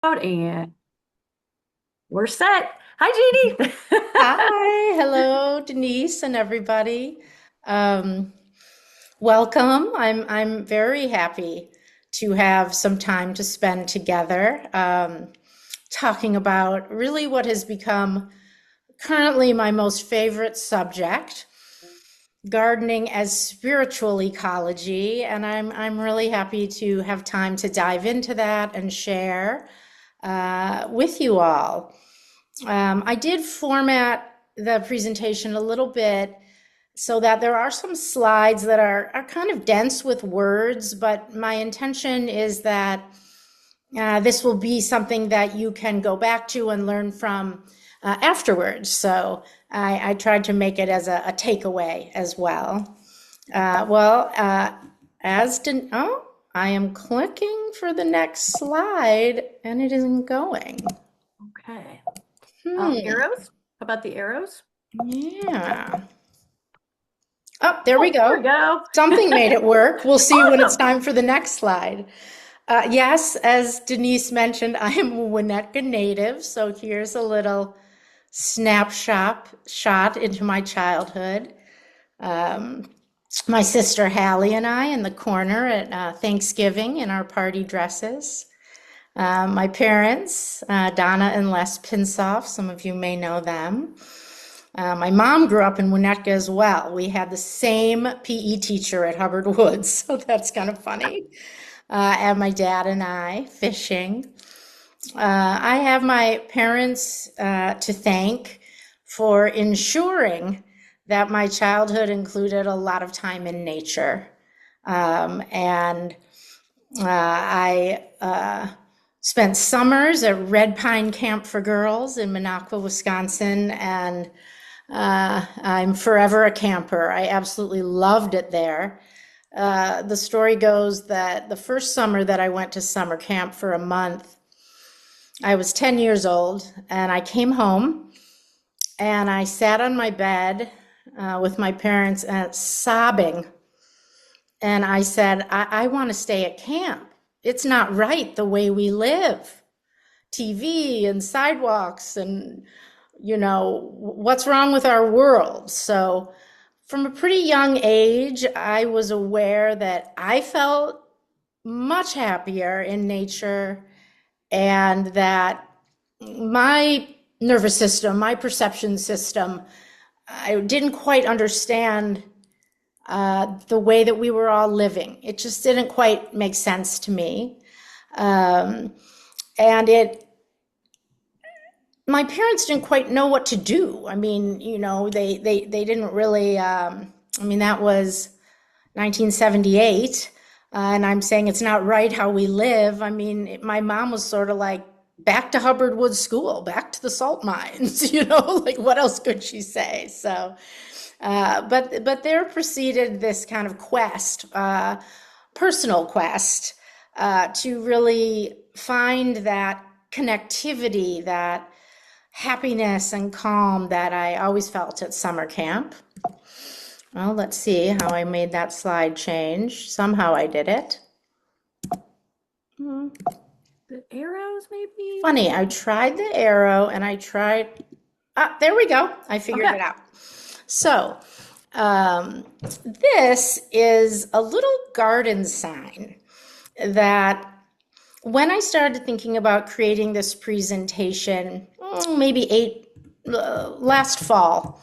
And we're set. Hi, Jeannie. Hi, hello, Denise and everybody. Um, Welcome. I'm very happy to have some time to spend together, talking about really what has become currently my most favorite subject, gardening as spiritual ecology, and I'm really happy to have time to dive into that and share with you all. I did format the presentation a little bit so that there are some slides that are kind of dense with words, but my intention is that this will be something that you can go back to and learn from afterwards. So I tried to make it as a takeaway as well. Well, oh, I am clicking for the next slide and it isn't going. Okay. Hmm, Arrows? How about the arrows? yeah. Oh, there we Oh, there we go. go. Something made it work. We'll see when it's Awesome. time for the next slide. Yes, as Denise mentioned, I am a Winnetka native, so here's a little snapshot shot into my childhood. Um, my sister Hallie and I in the corner at Thanksgiving in our party dresses. My parents, Donna and Les Pinsoff, some of you may know them. My mom grew up in Winnetka as well. We had the same PE teacher at Hubbard Woods, so that's kind of funny. And my dad and I fishing. I have my parents to thank for ensuring that my childhood included a lot of time in nature. And I spent summers at Red Pine Camp for Girls in Minocqua, Wisconsin, and I'm forever a camper. I absolutely loved it there. The story goes that the first summer that I went to summer camp for a month, I was 10 years old, and I came home and I sat on my bed with my parents sobbing. And I said, I want to stay at camp. It's not right the way we live. TV and sidewalks and what's wrong with our world. So from a pretty young age, I was aware that I felt much happier in nature and that my nervous system, my perception system, I didn't quite understand the way that we were all living. It just didn't quite make sense to me. Um, and my parents didn't quite know what to do. I mean, they didn't really, I mean, that was 1978. And I'm saying it's not right how we live. I mean, my mom was sort of like, back to Hubbard Woods School, back to the salt mines, like what else could she say? So, but there proceeded this kind of quest, personal quest, to really find that connectivity, that happiness and calm that I always felt at summer camp. Well, let's see how I made that slide change. Somehow I did it. Hmm. The arrows, maybe? Funny, I tried the arrow and I tried. Ah, there we go. I figured Okay. it out. So, um, this is a little garden sign that when I started thinking about creating this presentation, maybe last fall,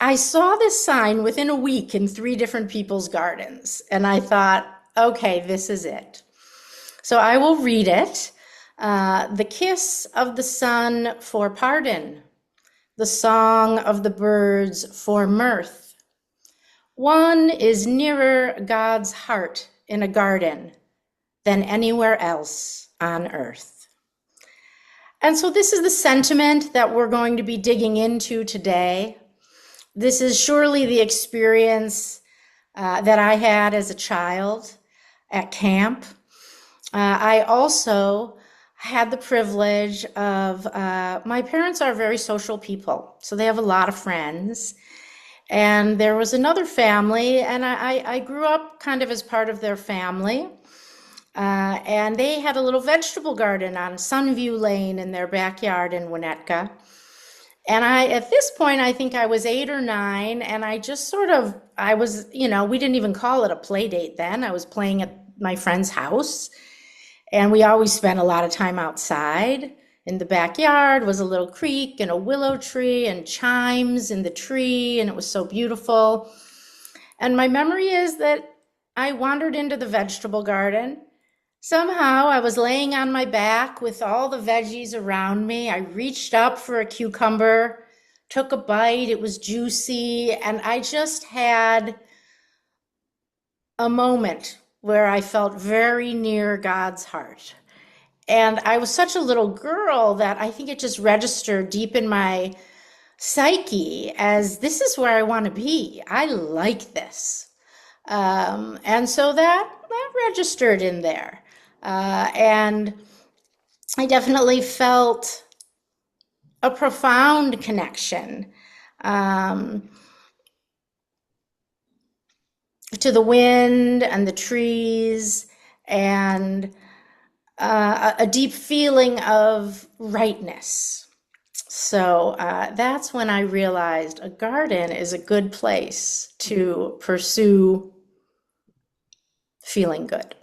I saw this sign within a week in three different people's gardens. And I thought, okay, this is it. So I will read it. The kiss of the sun for pardon, the song of the birds for mirth. One is nearer God's heart in a garden than anywhere else on earth. And so this is the sentiment that we're going to be digging into today. This is surely the experience that I had as a child at camp. I also had the privilege of, my parents are very social people, so they have a lot of friends. And there was another family, and I grew up kind of as part of their family. And they had a little vegetable garden on Sunview Lane in their backyard in Winnetka. And at this point, I think I was 8 or 9, and I just I was, we didn't even call it a play date then. I was playing at my friend's house, and we always spent a lot of time outside. In the backyard was a little creek and a willow tree and chimes in the tree, and it was so beautiful. And my memory is that I wandered into the vegetable garden. Somehow I was laying on my back with all the veggies around me. I reached up for a cucumber, took a bite. It was juicy, and I just had a moment where I felt very near God's heart. And I was such a little girl that I think it just registered deep in my psyche as this is where I want to be. I like this. And so that registered in there. And I definitely felt a profound connection to the wind and the trees, and a deep feeling of rightness. So that's when I realized a garden is a good place to pursue feeling good.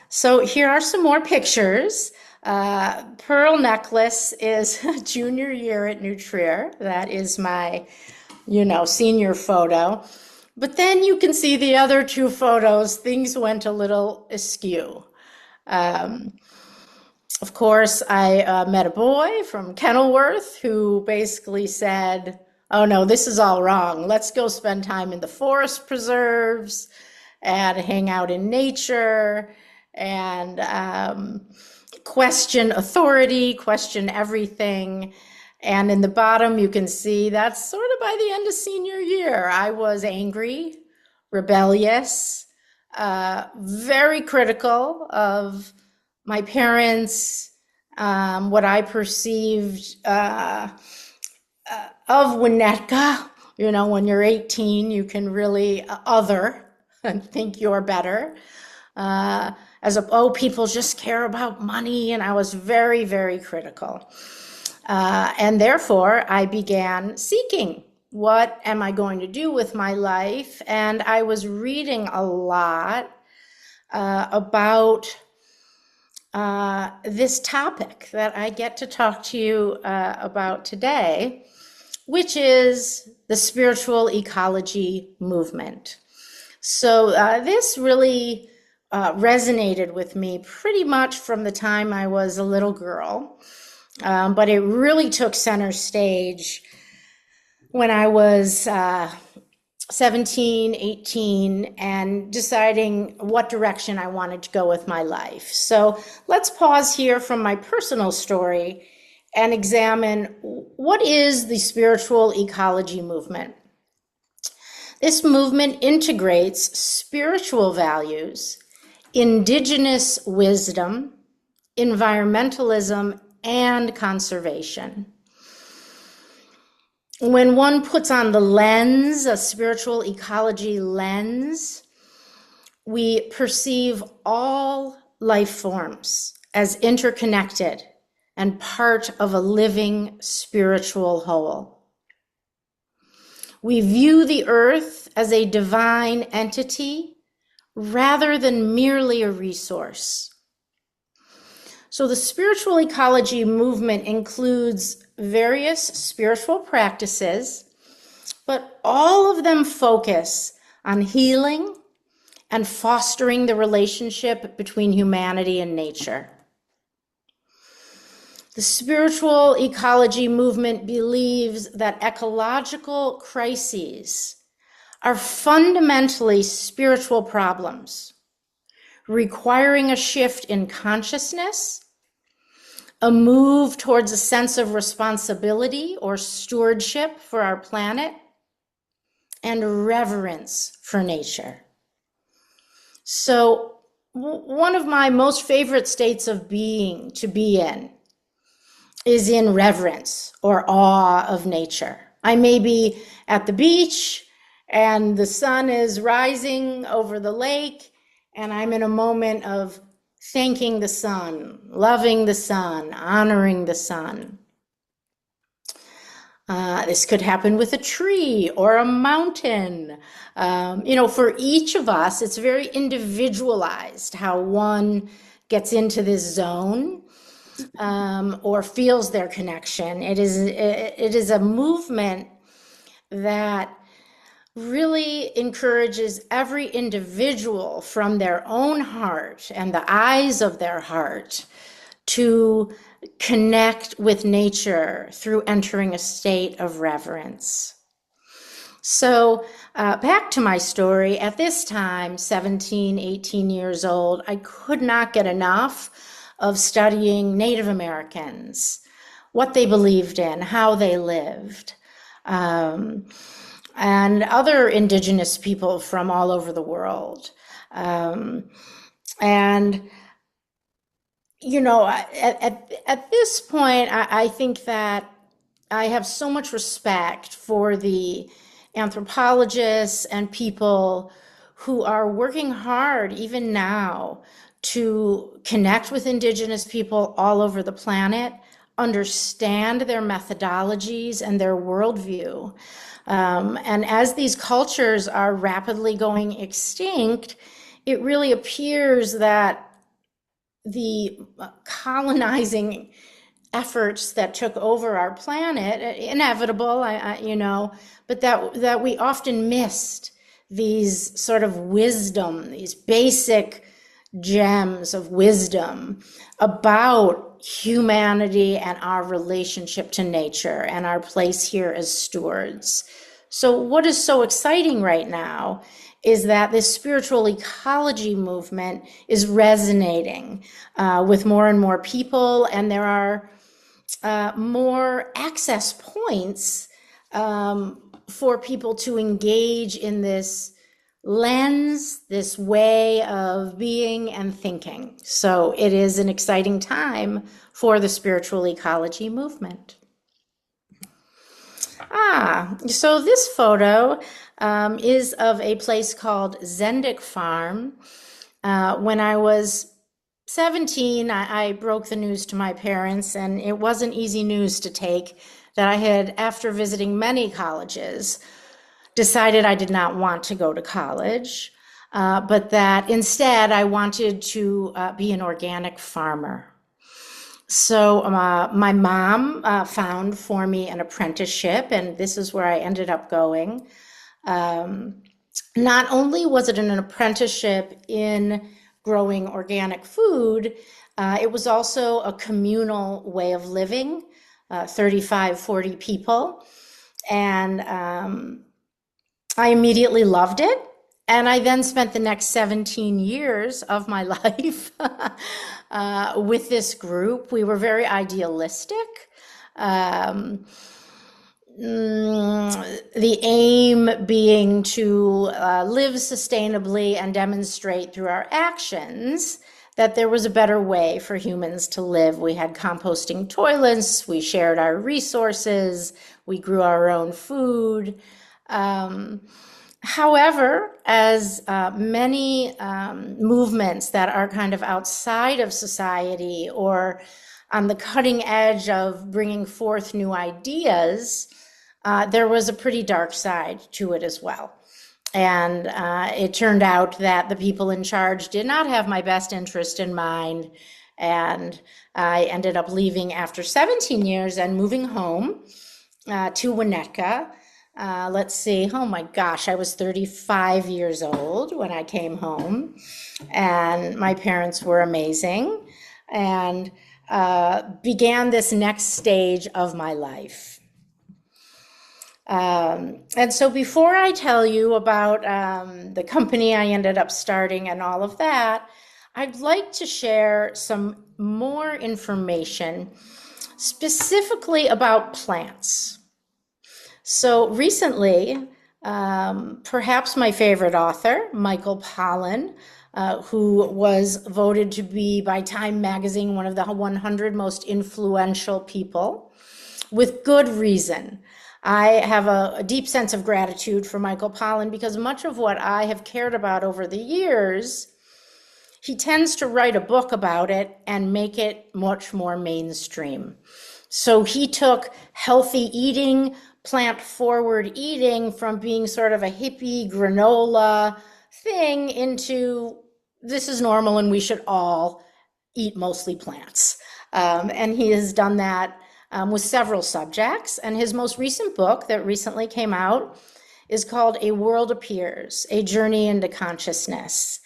So here are some more pictures. Pearl necklace is junior year at New Trier. That is my, senior photo. But then you can see the other two photos, things went a little askew. Of course, I met a boy from Kenilworth who basically said, oh no, this is all wrong. Let's go spend time in the forest preserves and hang out in nature and question authority, question everything. And in the bottom, you can see that's sort of by the end of senior year. I was angry, rebellious, very critical of my parents, what I perceived of Winnetka. When you're 18, you can really other and think you're better. People just care about money. And I was very, very critical. And therefore, I began seeking, what am I going to do with my life? And I was reading a lot about this topic that I get to talk to you about today, which is the spiritual ecology movement. So this really resonated with me pretty much from the time I was a little girl. But it really took center stage when I was 17, 18, and deciding what direction I wanted to go with my life. So let's pause here from my personal story and examine what is the spiritual ecology movement. This movement integrates spiritual values, indigenous wisdom, environmentalism, and conservation. When one puts on the lens, a spiritual ecology lens, we perceive all life forms as interconnected and part of a living spiritual whole. We view the earth as a divine entity rather than merely a resource. So the spiritual ecology movement includes various spiritual practices, but all of them focus on healing and fostering the relationship between humanity and nature. The spiritual ecology movement believes that ecological crises are fundamentally spiritual problems, requiring a shift in consciousness, a move towards a sense of responsibility or stewardship for our planet, and reverence for nature. So one of my most favorite states of being to be in is in reverence or awe of nature. I may be at the beach and the sun is rising over the lake, and I'm in a moment of thanking the sun, loving the sun, honoring the sun. This could happen with a tree or a mountain. For each of us, it's very individualized how one gets into this zone or feels their connection. It is a movement that really encourages every individual from their own heart and the eyes of their heart to connect with nature through entering a state of reverence. So back to my story. At this time, 17, 18 years old, I could not get enough of studying Native Americans, what they believed in, how they lived, and other indigenous people from all over the world. And at this point, I think that I have so much respect for the anthropologists and people who are working hard, even now, to connect with indigenous people all over the planet, understand their methodologies and their worldview. And as these cultures are rapidly going extinct, it really appears that the colonizing efforts that took over our planet, inevitable, but that we often missed these sort of wisdom, these basic gems of wisdom about humanity and our relationship to nature and our place here as stewards. So what is so exciting right now is that this spiritual ecology movement is resonating with more and more people, and there are more access points for people to engage in this lens, this way of being and thinking. So it is an exciting time for the spiritual ecology movement. So this photo is of a place called Zendik Farm. When I was 17, I broke the news to my parents, and it wasn't easy news to take that I had, after visiting many colleges, decided I did not want to go to college, but that instead I wanted to be an organic farmer. So my mom found for me an apprenticeship, and this is where I ended up going. Not only was it an apprenticeship in growing organic food, it was also a communal way of living, 35, 40 people. And I immediately loved it. And I then spent the next 17 years of my life with this group. We were very idealistic. The aim being to live sustainably and demonstrate through our actions that there was a better way for humans to live. We had composting toilets, we shared our resources, we grew our own food. However, as many movements that are kind of outside of society or on the cutting edge of bringing forth new ideas, there was a pretty dark side to it as well. And it turned out that the people in charge did not have my best interest in mind. And I ended up leaving after 17 years and moving home to Winnetka. Let's see, oh my gosh, I was 35 years old when I came home, and my parents were amazing, and began this next stage of my life. And so before I tell you about the company I ended up starting and all of that, I'd like to share some more information specifically about plants. So recently, perhaps my favorite author, Michael Pollan, who was voted to be by Time magazine one of the 100 most influential people, with good reason. I have a deep sense of gratitude for Michael Pollan because much of what I have cared about over the years he tends to write a book about it and make it much more mainstream. So he took healthy eating, plant forward eating from being sort of a hippie granola thing into this is normal and we should all eat mostly plants. And he has done that with several subjects. And his most recent book that recently came out is called A World Appears, A Journey into Consciousness.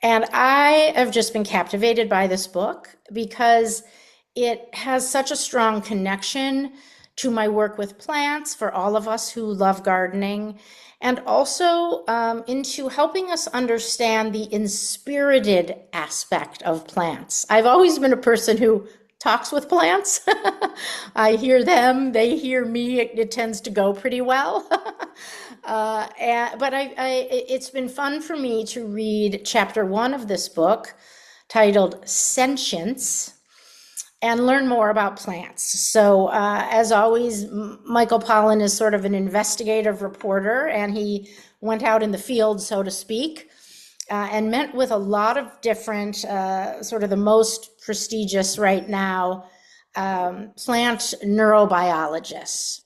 And I have just been captivated by this book because it has such a strong connection to my work with plants for all of us who love gardening, and also into helping us understand the inspirited aspect of plants. I've always been a person who talks with plants. I hear them, they hear me. It tends to go pretty well. But it's been fun for me to read chapter 1 of this book titled Sentience and learn more about plants. So as always, Michael Pollan is sort of an investigative reporter, and he went out in the field, so to speak, and met with a lot of different, sort of the most prestigious right now, plant neurobiologists.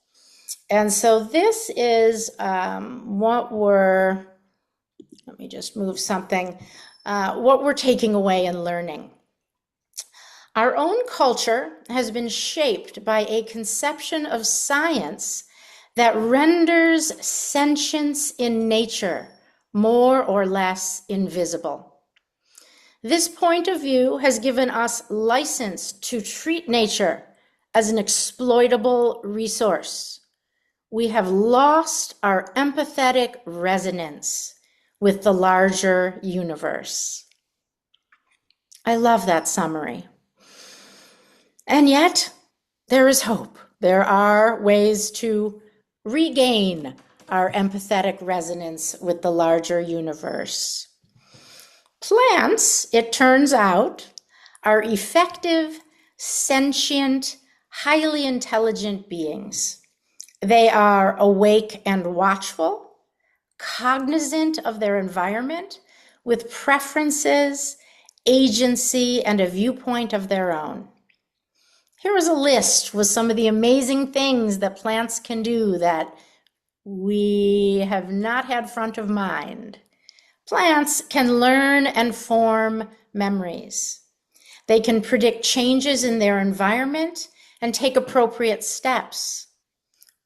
And so this is let me just move something, what we're taking away and learning. Our own culture has been shaped by a conception of science that renders sentience in nature more or less invisible. This point of view has given us license to treat nature as an exploitable resource. We have lost our empathetic resonance with the larger universe. I love that summary. And yet, there is hope. There are ways to regain our empathetic resonance with the larger universe. Plants, it turns out, are effective, sentient, highly intelligent beings. They are awake and watchful, cognizant of their environment, with preferences, agency, and a viewpoint of their own. Here is a list with some of the amazing things that plants can do that we have not had front of mind. Plants can learn and form memories. They can predict changes in their environment and take appropriate steps.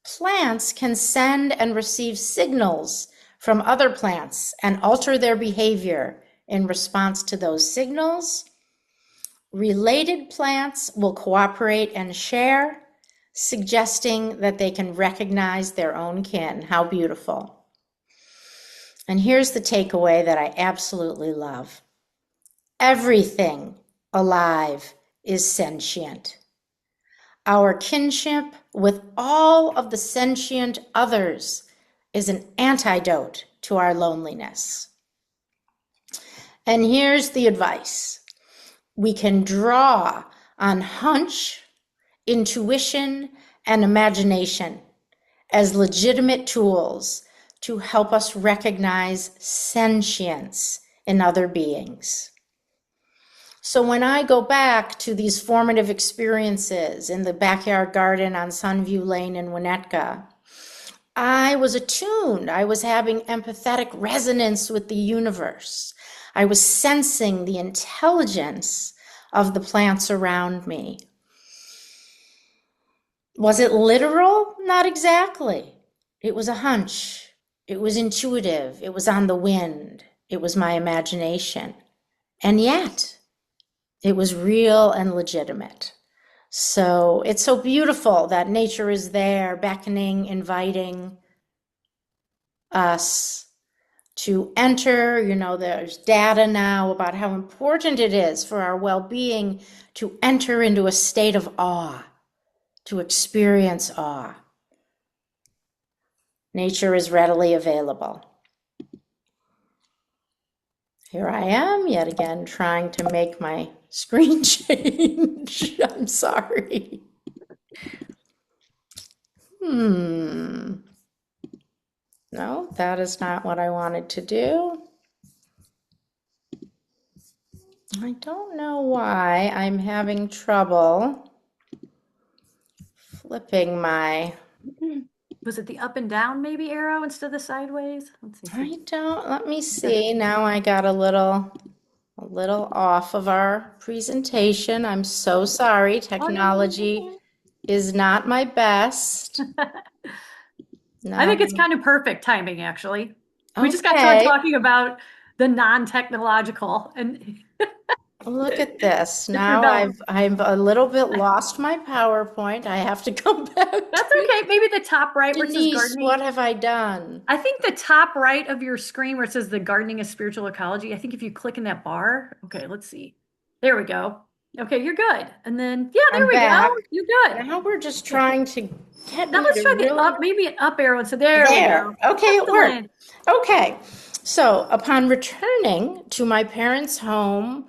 Plants can send and receive signals from other plants and alter their behavior in response to those signals. Related plants will cooperate and share, suggesting that they can recognize their own kin. How beautiful. And here's the takeaway that I absolutely love. Everything alive is sentient. Our kinship with all of the sentient others is an antidote to our loneliness. And here's the advice. We can draw on hunch, intuition, and imagination as legitimate tools to help us recognize sentience in other beings. So when I go back to these formative experiences in the backyard garden on Sunview Lane in Winnetka, I was attuned. I was having empathetic resonance with the universe. I was sensing the intelligence of the plants around me. Was it literal? Not exactly. It was a hunch. It was intuitive. It was on the wind. It was my imagination. And yet, it was real and legitimate. So it's so beautiful that nature is there, beckoning, inviting us to enter. There's data now about how important it is for our well-being to enter into a state of awe, to experience awe. Nature is readily available. Here I am yet again trying to make my screen change. I'm sorry. No, that is not what I wanted to do. I don't know why I'm having trouble flipping my, Mhm. Was it the up and down maybe arrow instead of the sideways? Let's see. I don't, let me see. Now I got a little off of our presentation. I'm so sorry. Oh, no, Technology you're is not my best. okay. I Now, think it's kind of perfect timing, actually. We just got done okay, talking about the non-technological, and look at this. if you're Now not, I've a little bit lost my PowerPoint. I have to come back to that's it. okay. Maybe the top right where it says Denise, what gardening. have I done? I think the top right of your screen where it says the gardening is spiritual ecology. I think if you click in that bar, okay, let's see. There we go. Okay, you're good. And then, yeah, there I'm we go. back. You're good. Now we're just Okay. trying to get Now me let's to try the really up, maybe an up arrow. And so there we there. go. Okay, it worked. Excellent. Okay. So, upon returning to my parents' home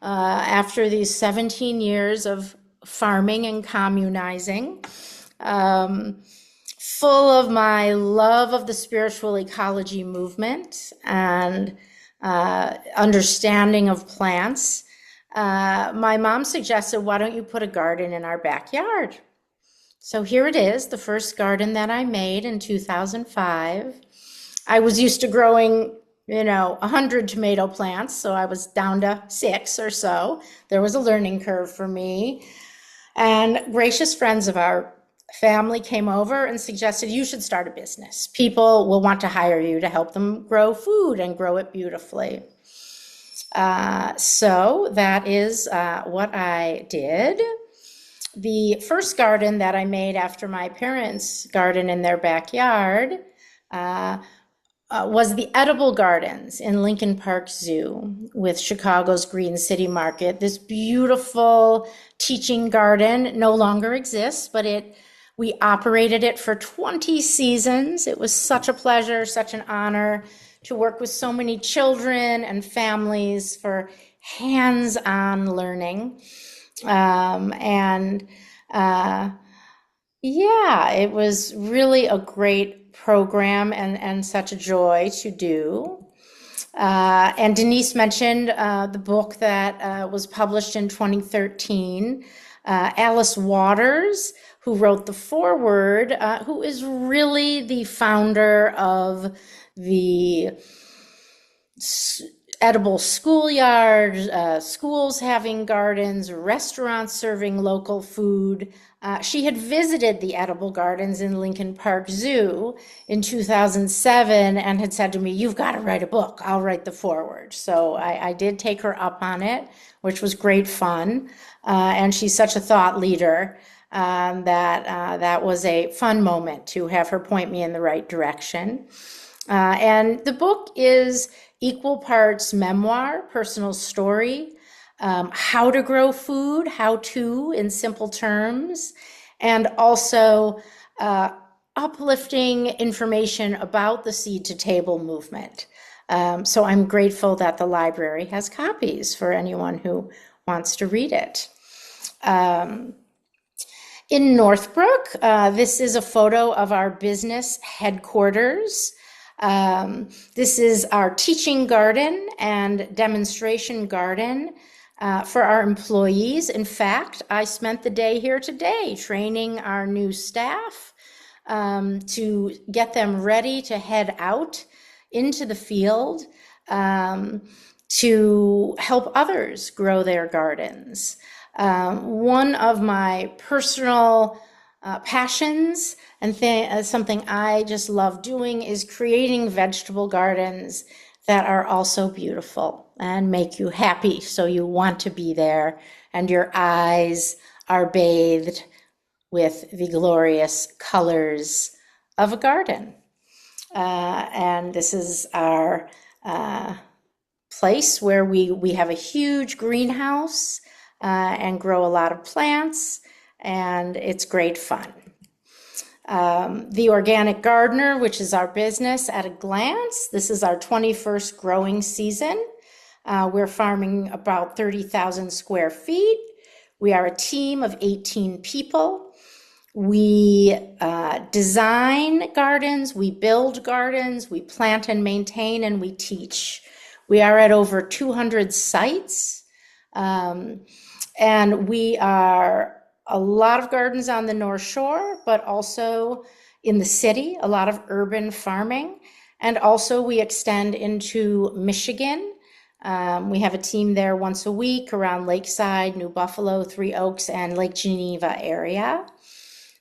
after these 17 years of farming and communizing, um, full of my love of the spiritual ecology movement and understanding of plants, my mom suggested, why don't you put a garden in our backyard? So here it is, the first garden that I made in 2005. I was used to growing, 100 tomato plants, so I was down to 6 or so. There was a learning curve for me. And gracious friends of our family came over and suggested you should start a business. People will want to hire you to help them grow food and grow it beautifully. So that is what I did. The first garden that I made after my parents' garden in their backyard uh, was the edible gardens in Lincoln Park Zoo with Chicago's Green City Market. This beautiful teaching garden no longer exists, but we operated it for 20 seasons. It was such a pleasure, such an honor to work with so many children and families for hands-on learning. And yeah, it was really a great program and such a joy to do. And Denise mentioned the book that was published in 2013. Alice Waters, who wrote the foreword, who is really the founder of the edible schoolyards, schools having gardens, restaurants serving local food. She had visited the edible gardens in Lincoln Park Zoo in 2007 and had said to me, "You've got to write a book. I'll write the foreword." So I did take her up on it, which was great fun. And she's such a thought leader that was a fun moment to have her point me in the right direction. And the book is equal parts memoir, personal story, how to grow food, how to in simple terms, and also uplifting information about the seed to table movement. So I'm grateful that the library has copies for anyone who wants to read it. In Northbrook, this is a photo of our business headquarters. This is our teaching garden and demonstration garden for our employees. In fact, I spent the day here today training our new staff to get them ready to head out into the field to help others grow their gardens. One of my personal passions and something I just love doing is creating vegetable gardens that are also beautiful and make you happy. So you want to be there and your eyes are bathed with the glorious colors of a garden. And this is our place where we have a huge greenhouse and grow a lot of plants, and it's great fun. The Organic Gardener, which is our business at a glance. This is our 21st growing season. We're farming about 30,000 square feet. We are a team of 18 people. We design gardens, we build gardens, we plant and maintain, and we teach. We are at over 200 sites. Um, and we are a lot of gardens on the North Shore, but also in the city, a lot of urban farming. And also we extend into Michigan. We have a team there once a week around Lakeside, New Buffalo, Three Oaks, and Lake Geneva area.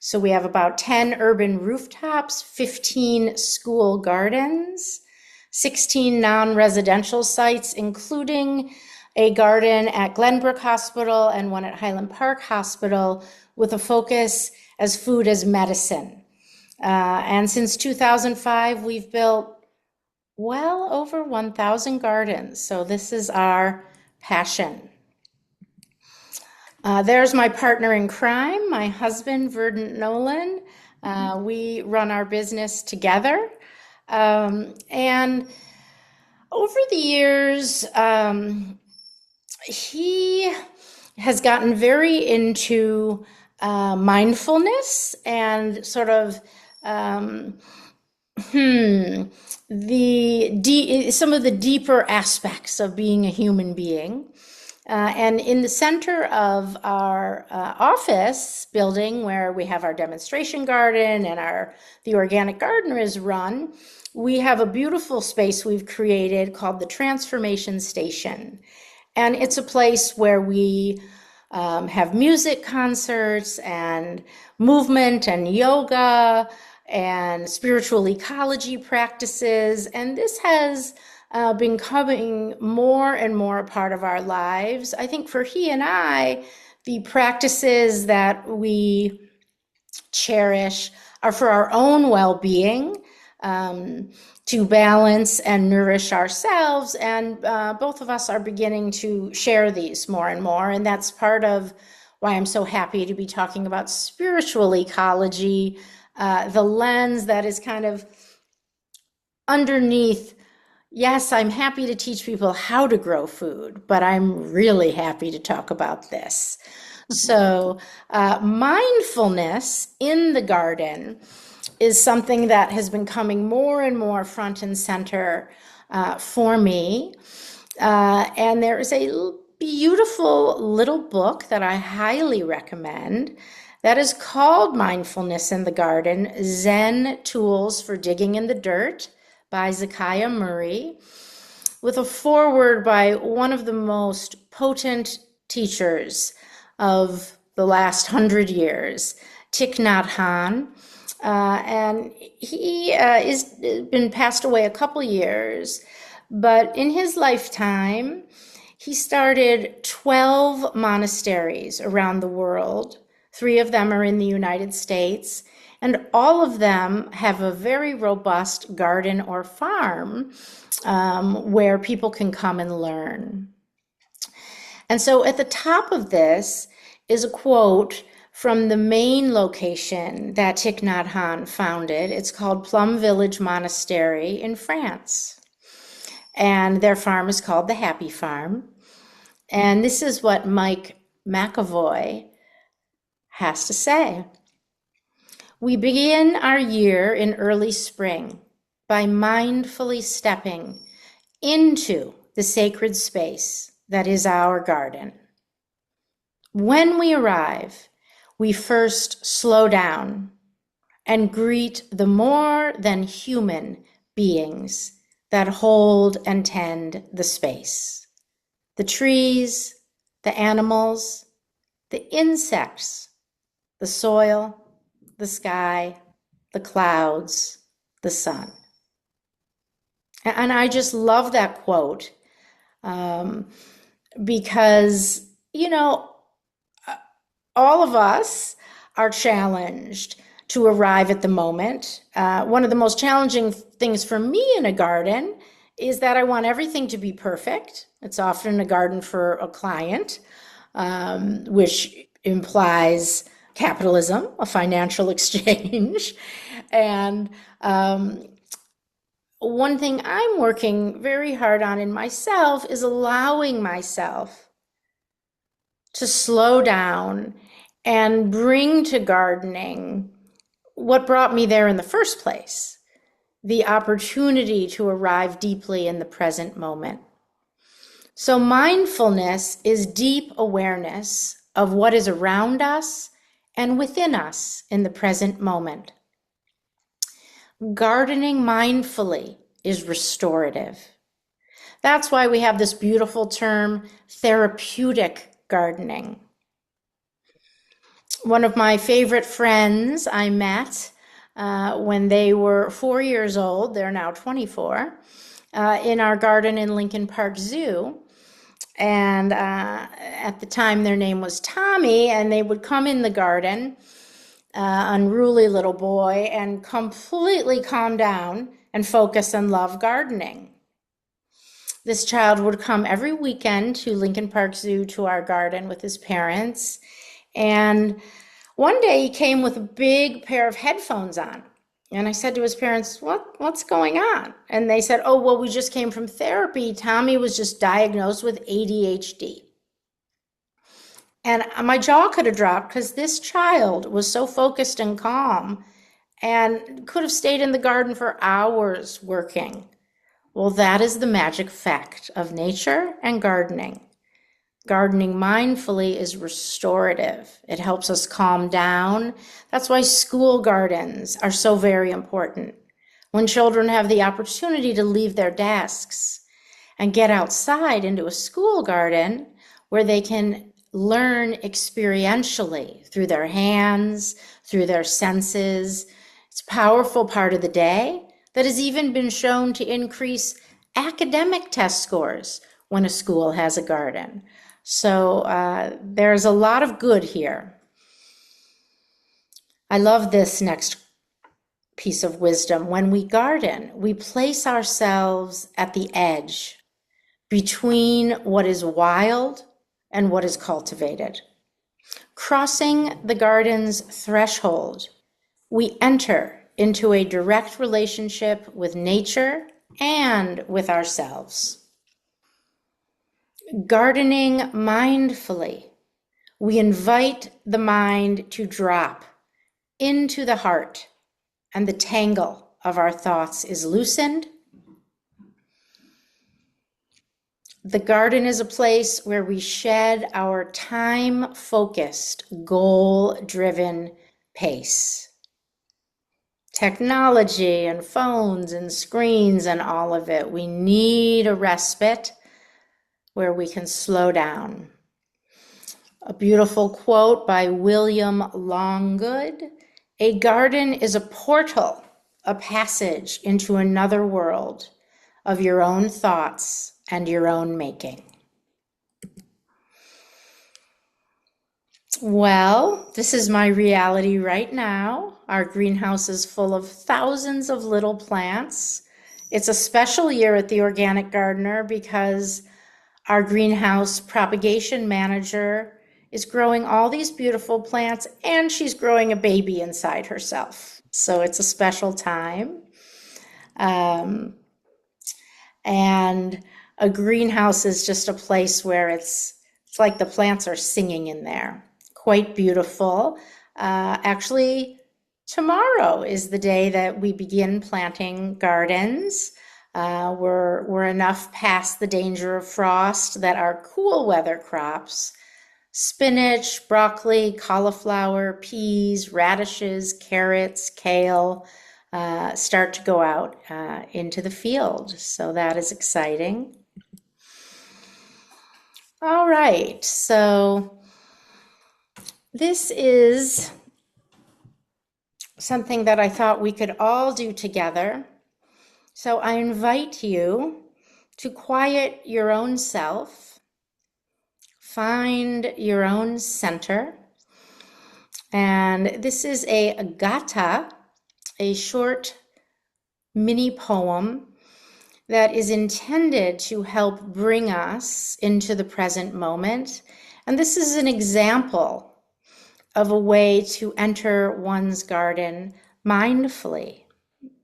So we have about 10 urban rooftops, 15 school gardens, 16 non-residential sites, including a garden at Glenbrook Hospital and one at Highland Park Hospital with a focus as food as medicine. And since 2005, we've built well over 1,000 gardens. So this is our passion. There's my partner in crime, my husband, Jeanne Nolan. We run our business together. And over the years, he has gotten very into mindfulness and sort of some of the deeper aspects of being a human being. And in the center of our office building, where we have our demonstration garden and the organic gardener is run, we have a beautiful space we've created called the Transformation Station. And it's a place where we have music concerts and movement and yoga and spiritual ecology practices. And this has becoming more and more a part of our lives. I think for he and I, the practices that we cherish are for our own well-being, to balance and nourish ourselves. And both of us are beginning to share these more and more. And that's part of why I'm so happy to be talking about spiritual ecology, the lens that is kind of underneath. Yes, I'm happy to teach people how to grow food, but I'm really happy to talk about this. So, mindfulness in the garden is something that has been coming more and more front and center for me. And there is a beautiful little book that I highly recommend that is called Mindfulness in the Garden, Zen Tools for Digging in the Dirt by Zakiya Murray, with a foreword by one of the most potent teachers of the last 100 years, Thich Nhat Hanh. And he is been passed away a couple years, but in his lifetime, he started 12 monasteries around the world. 3 of them are in the United States, and all of them have a very robust garden or farm where people can come and learn. And so at the top of this is a quote from the main location that Thich Nhat Hanh founded. It's called Plum Village Monastery in France. And their farm is called the Happy Farm. And this is what Mike McAvoy has to say. We begin our year in early spring by mindfully stepping into the sacred space that is our garden. When we arrive, we first slow down and greet the more than human beings that hold and tend the space. The trees, the animals, the insects, the soil, the sky, the clouds, the sun. And I just love that quote because, all of us are challenged to arrive at the moment. One of the most challenging things for me in a garden is that I want everything to be perfect. It's often a garden for a client, which implies capitalism, a financial exchange. And one thing I'm working very hard on in myself is allowing myself to slow down and bring to gardening what brought me there in the first place, the opportunity to arrive deeply in the present moment. So, mindfulness is deep awareness of what is around us and within us in the present moment. Gardening mindfully is restorative. That's why we have this beautiful term, therapeutic gardening. One of my favorite friends I met when they were 4 years old, they're now 24, in our garden in Lincoln Park Zoo. And at the time, their name was Tommy, and they would come in the garden, unruly little boy, and completely calm down and focus and love gardening. This child would come every weekend to Lincoln Park Zoo to our garden with his parents. And one day he came with a big pair of headphones on. And I said to his parents, what's going on? And they said, oh, well, we just came from therapy. Tommy was just diagnosed with ADHD. And my jaw could have dropped because this child was so focused and calm and could have stayed in the garden for hours working. Well, that is the magic fact of nature and gardening. Gardening mindfully is restorative. It helps us calm down. That's why school gardens are so very important. When children have the opportunity to leave their desks and get outside into a school garden where they can learn experientially through their hands, through their senses. It's a powerful part of the day that has even been shown to increase academic test scores when a school has a garden. So there's a lot of good here. I love this next piece of wisdom. When we garden, we place ourselves at the edge between what is wild and what is cultivated. Crossing the garden's threshold, we enter into a direct relationship with nature and with ourselves. Gardening mindfully, we invite the mind to drop into the heart, and the tangle of our thoughts is loosened. The garden is a place where we shed our time-focused, goal-driven pace. Technology and phones and screens and all of it, we need a respite where we can slow down. A beautiful quote by William Longgood: a garden is a portal, a passage into another world of your own thoughts and your own making. Well, this is my reality right now. Our greenhouse is full of thousands of little plants. It's a special year at the Organic Gardener because our greenhouse propagation manager is growing all these beautiful plants, and she's growing a baby inside herself. So it's a special time. And a greenhouse is just a place where it's like the plants are singing in there. Quite beautiful. Actually, tomorrow is the day that we begin planting gardens. We're enough past the danger of frost that our cool weather crops, spinach, broccoli, cauliflower, peas, radishes, carrots, kale, start to go out into the field. So that is exciting. All right, so this is something that I thought we could all do together. So I invite you to quiet your own self, find your own center. And this is a gatha, a short mini poem that is intended to help bring us into the present moment. And this is an example of a way to enter one's garden mindfully.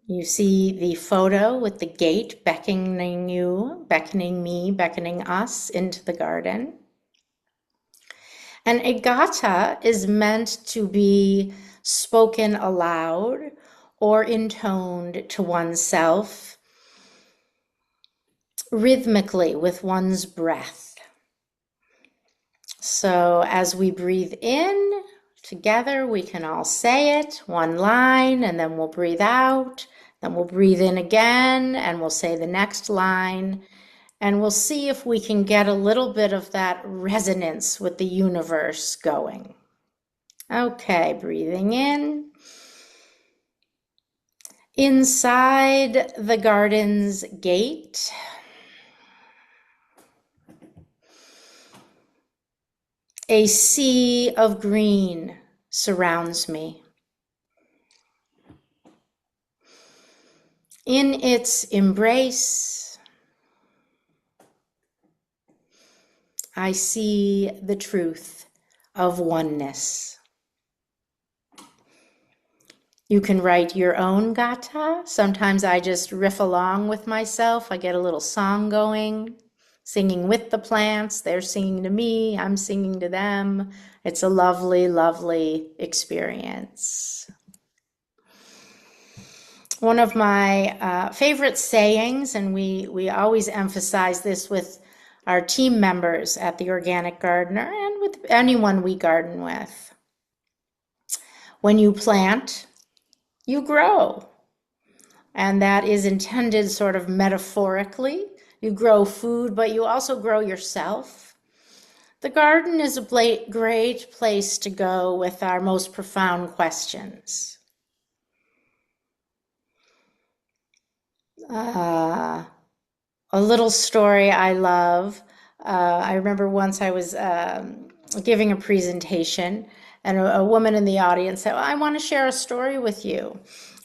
You see the photo with the gate beckoning you, beckoning me, beckoning us into the garden. And a gatha is meant to be spoken aloud or intoned to oneself, rhythmically with one's breath. So as we breathe in together, we can all say it, one line, and then we'll breathe out. Then we'll breathe in again, and we'll say the next line. And we'll see if we can get a little bit of that resonance with the universe going. Okay, breathing in. Inside the garden's gate, a sea of green surrounds me. In its embrace, I see the truth of oneness. You can write your own gatha. Sometimes I just riff along with myself. I get a little song going, singing with the plants. They're singing to me. I'm singing to them. It's a lovely, lovely experience. One of my favorite sayings, and we always emphasize this with our team members at the Organic Gardener and with anyone we garden with. When you plant, you grow. And that is intended sort of metaphorically. You grow food, but you also grow yourself. The garden is a great place to go with our most profound questions. A little story I love. I remember once I was giving a presentation, and a woman in the audience said, I want to share a story with you.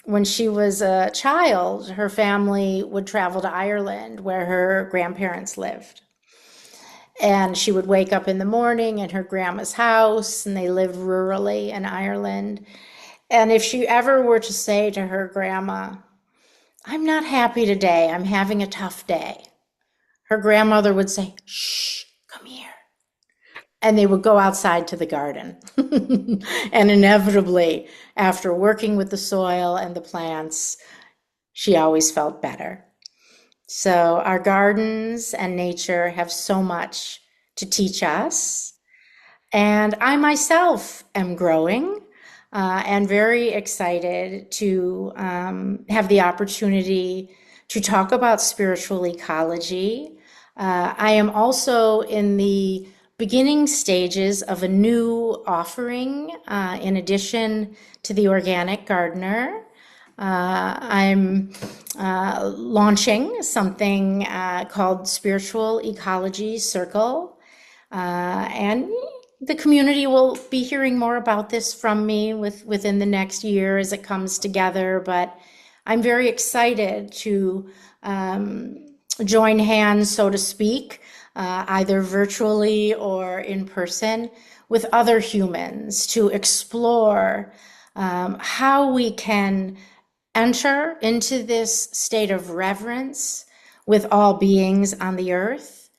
When she was a child, her family would travel to Ireland where her grandparents lived. And she would wake up in the morning in her grandma's house, and they lived rurally in Ireland. And if she ever were to say to her grandma, I'm not happy today, I'm having a tough day, her grandmother would say, shh, come here. And they would go outside to the garden. And inevitably, after working with the soil and the plants, she always felt better. So our gardens and nature have so much to teach us. And I myself am growing and very excited to have the opportunity to talk about spiritual ecology. I am also in the beginning stages of a new offering in addition to the Organic Gardener. I'm launching something called Spiritual Ecology Circle, and the community will be hearing more about this from me within the next year as it comes together, but I'm very excited to join hands, so to speak, either virtually or in person, with other humans to explore how we can enter into this state of reverence with all beings on the earth,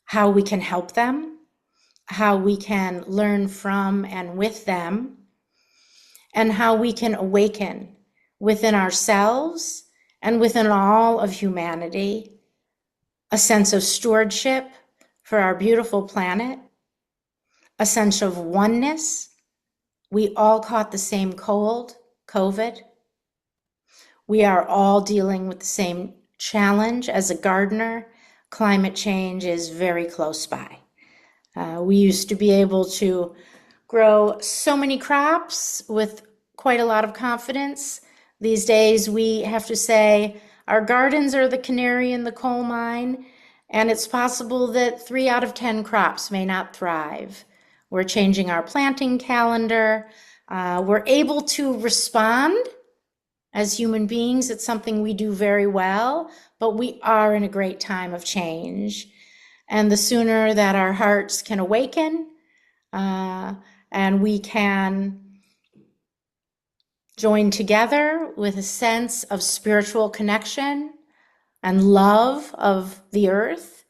how we can help them, how we can learn from and with them, and how we can awaken within ourselves and within all of humanity a sense of stewardship for our beautiful planet, a sense of oneness. We all caught the same cold, COVID. We are all dealing with the same challenge as a gardener. Climate change is very close by. We used to be able to grow so many crops with quite a lot of confidence. These days we have to say our gardens are the canary in the coal mine, and it's possible that 3 out of 10 crops may not thrive. We're changing our planting calendar. We're able to respond as human beings. It's something we do very well, but we are in a great time of change. And the sooner that our hearts can awaken and we can join together with a sense of spiritual connection and love of the earth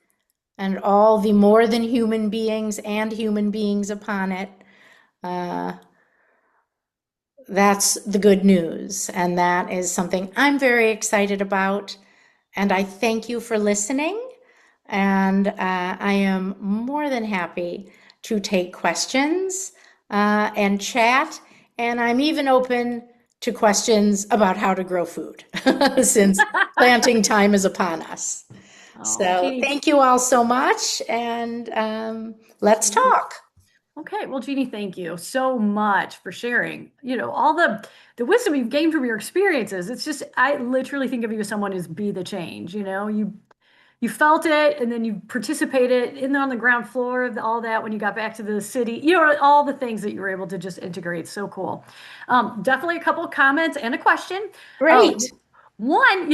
and all the more than human beings and human beings upon it, that's the good news. And that is something I'm very excited about. And I thank you for listening. and I am more than happy to take questions and chat. And I'm even open to questions about how to grow food since planting time is upon us. Oh, So Jeannie, thank you all so much, and let's talk. okay, well, Jeannie, thank you so much for sharing, all the wisdom you've gained from your experiences. It's just, I literally think of you as someone who's be the change, you felt it and then you participated in on the ground floor of all that when you got back to the city, all the things that you were able to just integrate. So cool. Definitely a couple of comments and a question. Great. Um, One,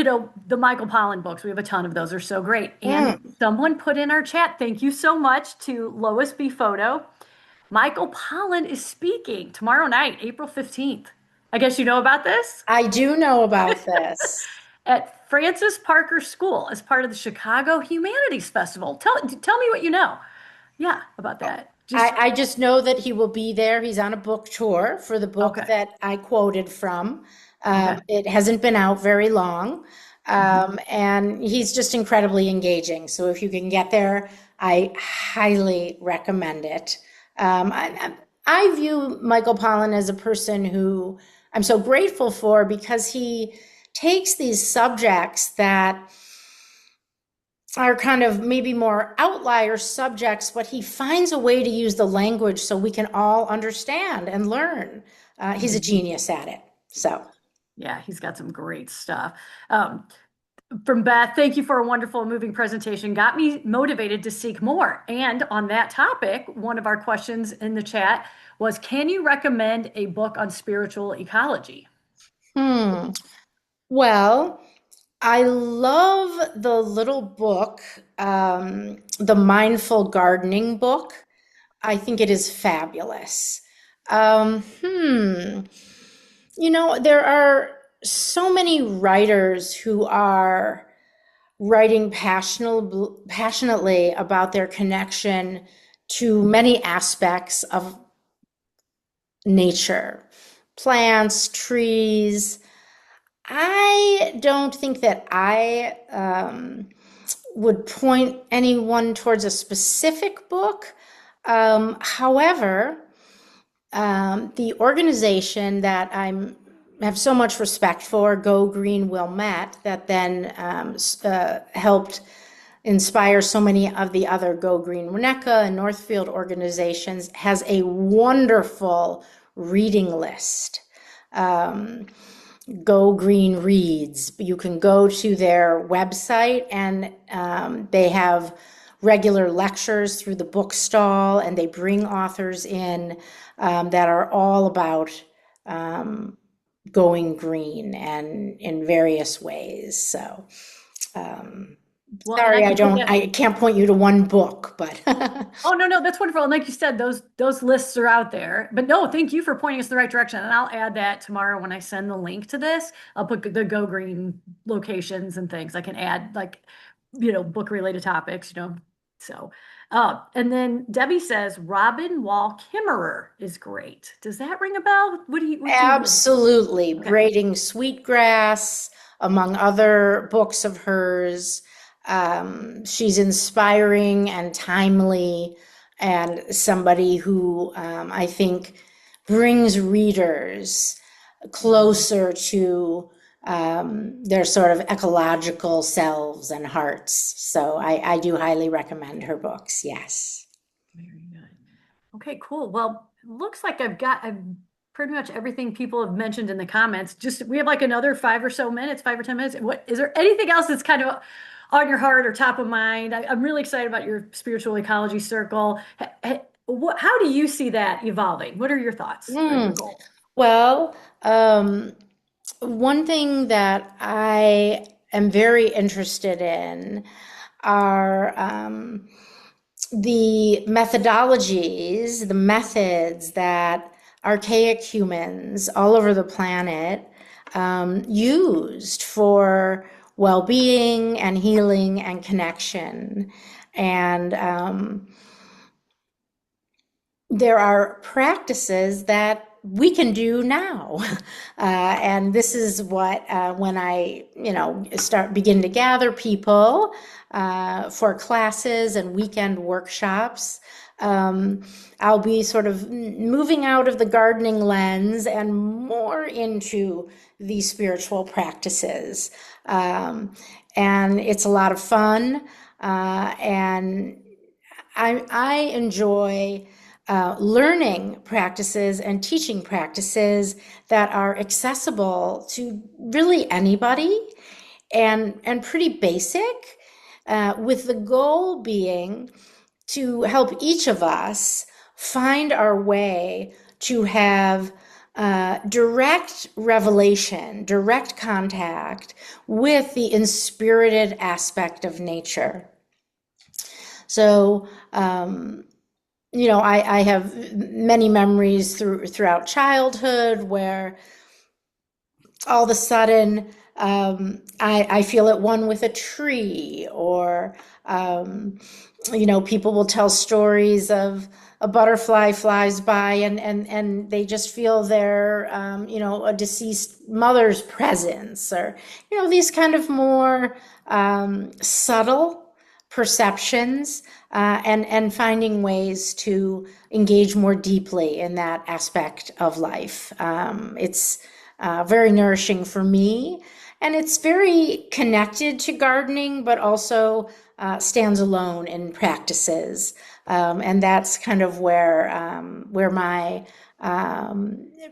the Michael Pollan books, we have a ton of those, are so great. And Mm. someone put in our chat, thank you so much to Lois B. Photo. Michael Pollan is speaking tomorrow night, April 15th. I guess you know about this? I do know about this. At Francis Parker School as part of the Chicago Humanities Festival. Tell me what you know. Yeah, about that. Just I just know that he will be there. He's on a book tour for the book okay. that I quoted from. Okay. It hasn't been out very long, Mhm. and he's just incredibly engaging. So if you can get there, I highly recommend it. I view Michael Pollan as a person who I'm so grateful for because he takes these subjects that are kind of maybe more outlier subjects, but he finds a way to use the language so we can all understand and learn. He's a Mhm. genius at it. So, Yeah, he's got some great stuff. Um, from Beth, thank you for a wonderful and moving presentation. Got me motivated to seek more. And on that topic, one of our questions in the chat was, can you recommend a book on spiritual ecology? hmm. Well, I love the little book, the Mindful Gardening book. I think it is fabulous. Um, hmm. There are so many writers who are writing passionately about their connection to many aspects of nature, plants, trees. I don't think that I would point anyone towards a specific book. However, the organization that I'm have so much respect for, Go Green Wilmette, that then helped inspire so many of the other Go Green Winnetka and Northfield organizations, has a wonderful reading list. Um, Go Green Reads. You can go to their website, and they have regular lectures through the book stall, and they bring authors in that are all about um, going green and in various ways. So, um, Well, and I sorry, can put that. I can't point you to one book, but Oh, no, no, that's wonderful. And like you said, those lists are out there. But no, thank you for pointing us in the right direction. And I'll add that tomorrow when I send the link to this. I'll put the Go Green locations and things. I can add like, book related topics. So, and then Debbie says Robin Wall Kimmerer is great. Does that ring a bell? What do you know? absolutely Okay. braiding sweetgrass, among other books of hers. She's inspiring and timely, and somebody who I think brings readers closer to their sort of ecological selves and hearts. So I do highly recommend her books. Yes. Very good. Okay, cool. Well, looks like I've pretty much everything people have mentioned in the comments. Just we have like another 5 or 10 minutes. What is there anything else that's kind of on your heart or top of mind? I'm really excited about your spiritual ecology circle. How do you see that evolving? What are your thoughts or your Mm. goals? Well, one thing that I am very interested in are the methodologies, the methods that archaic humans all over the planet used for well-being and healing and connection. And there are practices that we can do now. And this is what, when I, begin to gather people for classes and weekend workshops, um, I'll be sort of moving out of the gardening lens and more into these spiritual practices. And it's a lot of fun. And I enjoy learning practices and teaching practices that are accessible to really anybody and pretty basic, with the goal being to help each of us find our way to have direct revelation, direct contact with the inspirited aspect of nature. So, I have many memories throughout childhood where all of a sudden I feel at one with a tree, or people will tell stories of a butterfly flies by and they just feel their a deceased mother's presence, or these kind of more subtle perceptions, and finding ways to engage more deeply in that aspect of life. It's very nourishing for me, and it's very connected to gardening, but also stands alone in practices. And that's kind of where my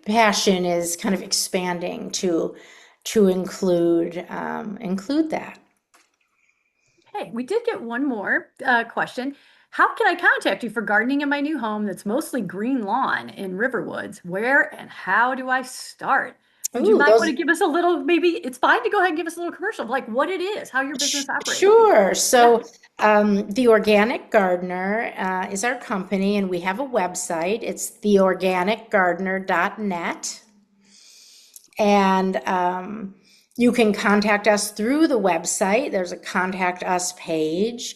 passion is kind of expanding to include that. Hey, we did get one more question. How can I contact you for gardening in my new home that's mostly green lawn in Riverwoods? Where and how do I start? Would you Ooh, mind want those. to give us a little, maybe it's fine to go ahead and give us a little commercial of like what it is, how your business operates. Sure. Yeah. So, The Organic Gardener is our company, and we have a website. It's theorganicgardener.net. And you can contact us through the website. There's a contact us page.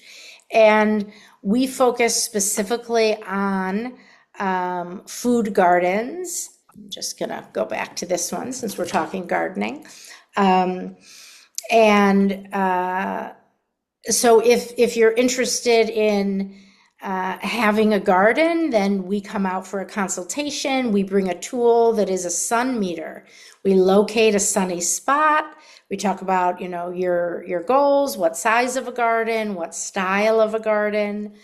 And we focus specifically on food gardens. I'm just going to go back to this one since we're talking gardening. Um, and So if you're interested in having a garden, then we come out for a consultation. We bring a tool that is a sun meter. We locate a sunny spot. We talk about, your goals, what size of a garden, what style of a garden.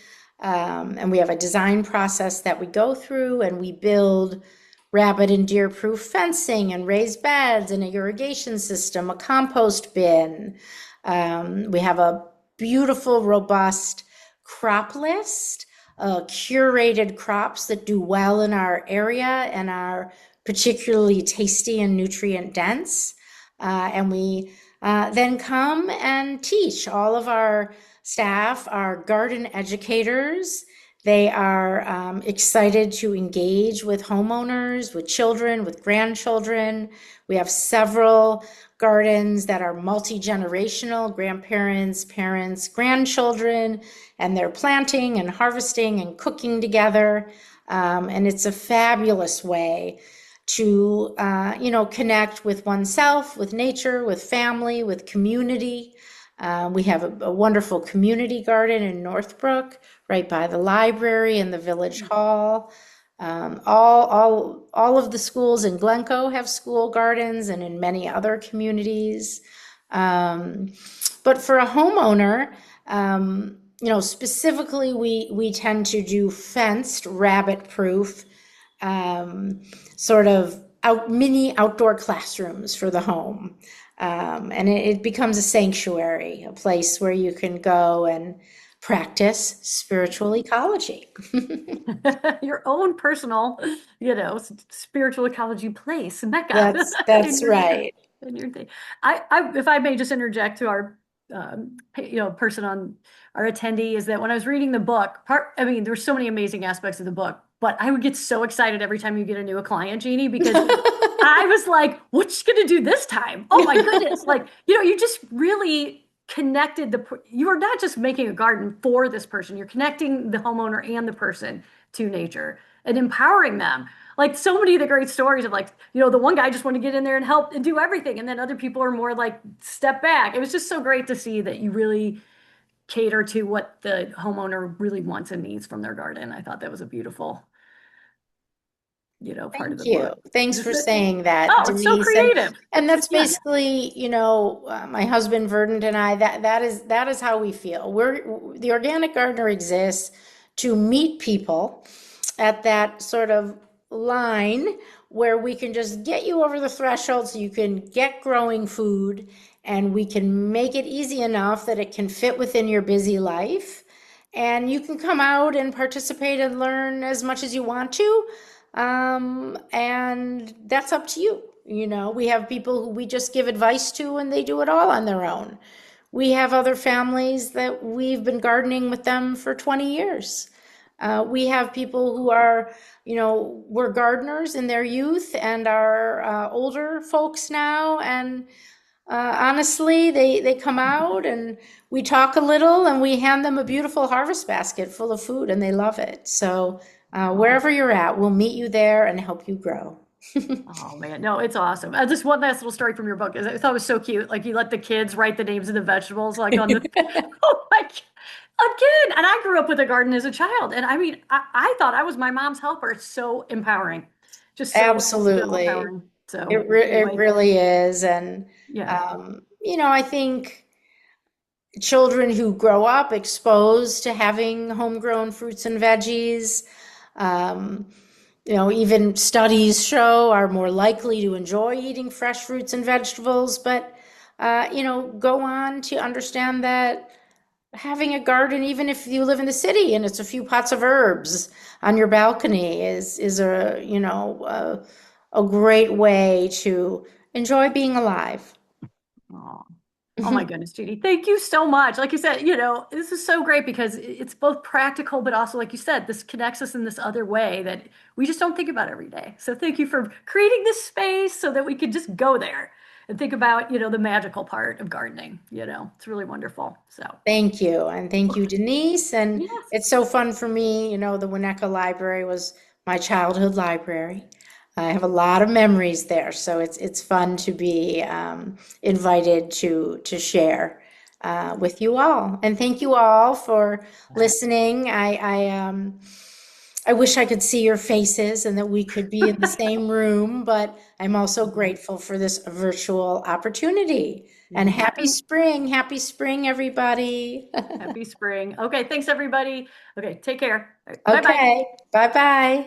And we have a design process that we go through, and we build rabbit and deer proof fencing and raised beds and a irrigation system, a compost bin. We have a beautiful, robust crop list, curated crops that do well in our area and are particularly tasty and nutrient dense. And we then come and teach. All of our staff are garden educators. They are excited to engage with homeowners, with children, with grandchildren. We have several gardens that are multi-generational, grandparents, parents, grandchildren, and they're planting and harvesting and cooking together. And it's a fabulous way to, connect with oneself, with nature, with family, with community. We have a wonderful community garden in Northbrook, right by the library and the village hall. All of the schools in Glencoe have school gardens, and in many other communities. But for a homeowner, specifically, we tend to do fenced, rabbit-proof, sort of mini outdoor classrooms for the home. And it becomes a sanctuary, a place where you can go and practice spiritual ecology. Your own personal, spiritual ecology place, Mecca in That's your right. in your thing. If I may just interject to our person on our attendee, is that when I was reading the book, I mean, there were so many amazing aspects of the book, but I would get so excited every time you get a new client, Jeannie, because I was like, what's she gonna do this time? Oh my goodness. Like, you just really connected you are not just making a garden for this person, you're connecting the homeowner and the person to nature and empowering them. Like so many of the great stories of like, the one guy just wanted to get in there and help and do everything. And then other people are more like step back. It was just so great to see that you really cater to what the homeowner really wants and needs from their garden. I thought that was a beautiful, part of Thank the you. book. Thanks Just for that, saying that, oh, it's so Denise. creative. And that's Yeah. basically, my husband Verdant and I, that is how we feel. The organic gardener exists to meet people at that sort of line where we can just get you over the threshold so you can get growing food, and we can make it easy enough that it can fit within your busy life. And you can come out and participate and learn as much as you want to. And that's up to you. We have people who we just give advice to and they do it all on their own. We have other families that we've been gardening with them for 20 years. We have people who were gardeners in their youth and are older folks now. And honestly, they come out and we talk a little and we hand them a beautiful harvest basket full of food and they love it. So Oh, wherever you're at, we'll meet you there and help you grow. oh man, no, it's awesome. Just one last little story from your book. I thought it was so cute. Like you let the kids write the names of the vegetables, like on the. Oh my, again. And I grew up with a garden as a child, and I mean, I thought I was my mom's helper. It's so empowering, just so Absolutely. empowering. It, So re- it anyway, really is. And, yeah. I think children who grow up exposed to having homegrown fruits and veggies, um, even studies show are more likely to enjoy eating fresh fruits and vegetables. But, go on to understand that having a garden, even if you live in the city and it's a few pots of herbs on your balcony, is a great way to enjoy being alive. Oh. Oh my goodness, Judy. Thank you so much. Like you said, this is so great because it's both practical, but also, like you said, this connects us in this other way that we just don't think about every day. So thank you for creating this space so that we could just go there and think about, the magical part of gardening. It's really wonderful. So, Thank you. And thank you, Denise. And yes. it's so fun for me. The Winnetka Library was my childhood library. I have a lot of memories there, so it's fun to be invited to share with you all. And thank you all for listening. I wish I could see your faces and that we could be in the same room, but I'm also grateful for this virtual opportunity. And Yeah. happy spring, everybody. Happy spring. Okay. Thanks, everybody. Okay. Take care. Bye bye. Okay, bye bye.